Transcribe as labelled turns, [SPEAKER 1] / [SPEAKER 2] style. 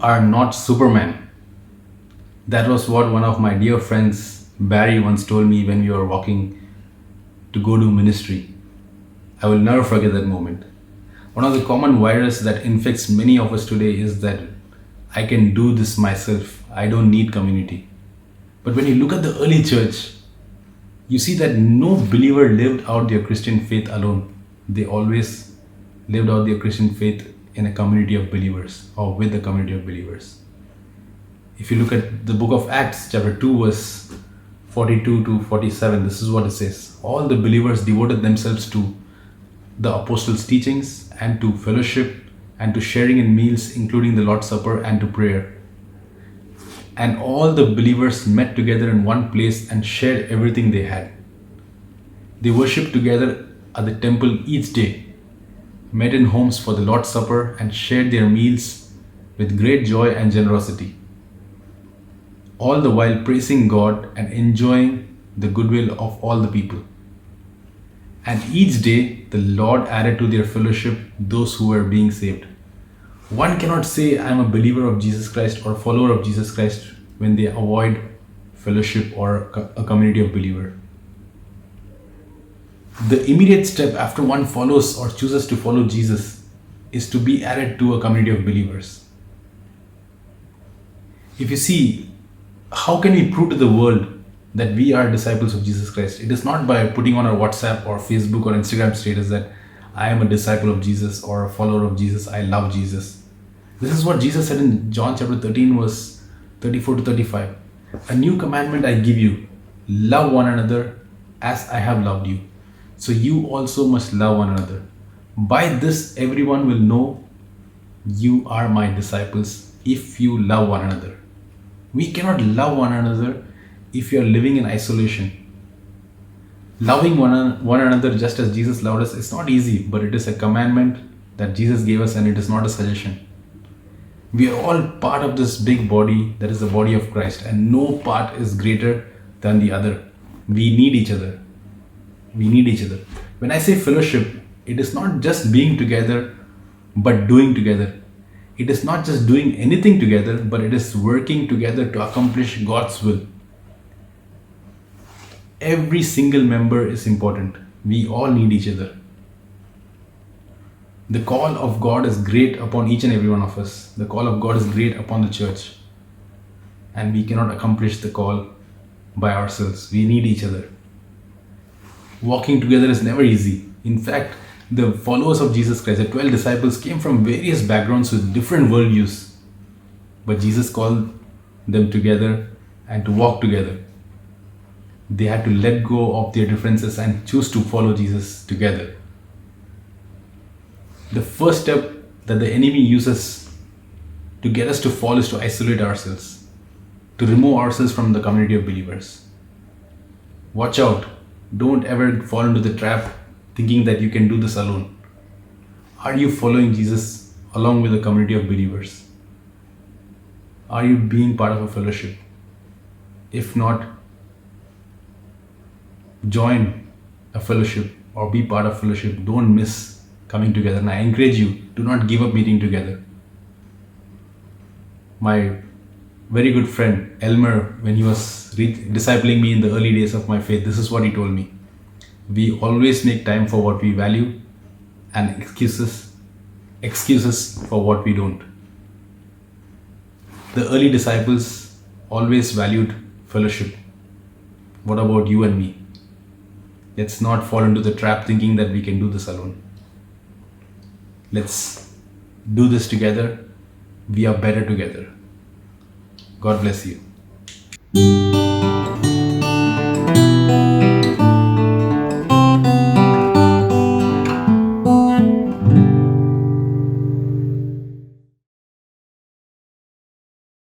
[SPEAKER 1] are not Superman. That was what one of my dear friends, Barry, once told me when we were walking to go do ministry. I will never forget that moment. One of the common viruses that infects many of us today is that I can do this myself. I don't need community. But when you look at the early church, you see that no believer lived out their Christian faith alone. They always lived out their Christian faith in a community of believers or with a community of believers. If you look at the book of Acts, chapter 2, verse 42 to 47, this is what it says. All the believers devoted themselves to the apostles' teachings and to fellowship and to sharing in meals, including the Lord's Supper, and to prayer. And all the believers met together in one place and shared everything they had. They worshipped together at the temple each day, met in homes for the Lord's Supper, and shared their meals with great joy and generosity, all the while praising God and enjoying the goodwill of all the people. And each day the Lord added to their fellowship those who were being saved. One cannot say I am a believer of Jesus Christ or a follower of Jesus Christ when they avoid fellowship or a community of believers. The immediate step after one follows or chooses to follow Jesus is to be added to a community of believers. If you see, how can we prove to the world that we are disciples of Jesus Christ? It is not by putting on our WhatsApp or Facebook or Instagram status that I am a disciple of Jesus or a follower of Jesus, I love Jesus. This is what Jesus said in John chapter 13 verse 34 to 35. A new commandment I give you, love one another as I have loved you. So you also must love one another. By this everyone will know you are my disciples if you love one another. We cannot love one another if you are living in isolation. Loving one another just as Jesus loved us is not easy, but it is a commandment that Jesus gave us and it is not a suggestion. We are all part of this big body that is the body of Christ, and no part is greater than the other. We need each other. We need each other. When I say fellowship, it is not just being together but doing together. It is not just doing anything together, but it is working together to accomplish God's will. Every single member is important. We all need each other. The call of God is great upon each and every one of us. The call of God is great upon the church. And we cannot accomplish the call by ourselves. We need each other. Walking together is never easy. In fact, the followers of Jesus Christ, the 12 disciples, came from various backgrounds with different worldviews. But Jesus called them together and to walk together. They had to let go of their differences and choose to follow Jesus together. The first step that the enemy uses to get us to fall is to isolate ourselves, to remove ourselves from the community of believers. Watch out. Don't ever fall into the trap thinking that you can do this alone. Are you following Jesus along with a community of believers? Are you being part of a fellowship? If not, join a fellowship or be part of fellowship. Don't miss coming together. And I encourage you, do not give up meeting together. My very good friend Elmer, when he was discipling me in the early days of my faith, this is what he told me. We always make time for what we value and excuses for what we don't. The early disciples always valued fellowship. What about you and me? Let's not fall into the trap thinking that we can do this alone. Let's do this together. We are better together. God bless you.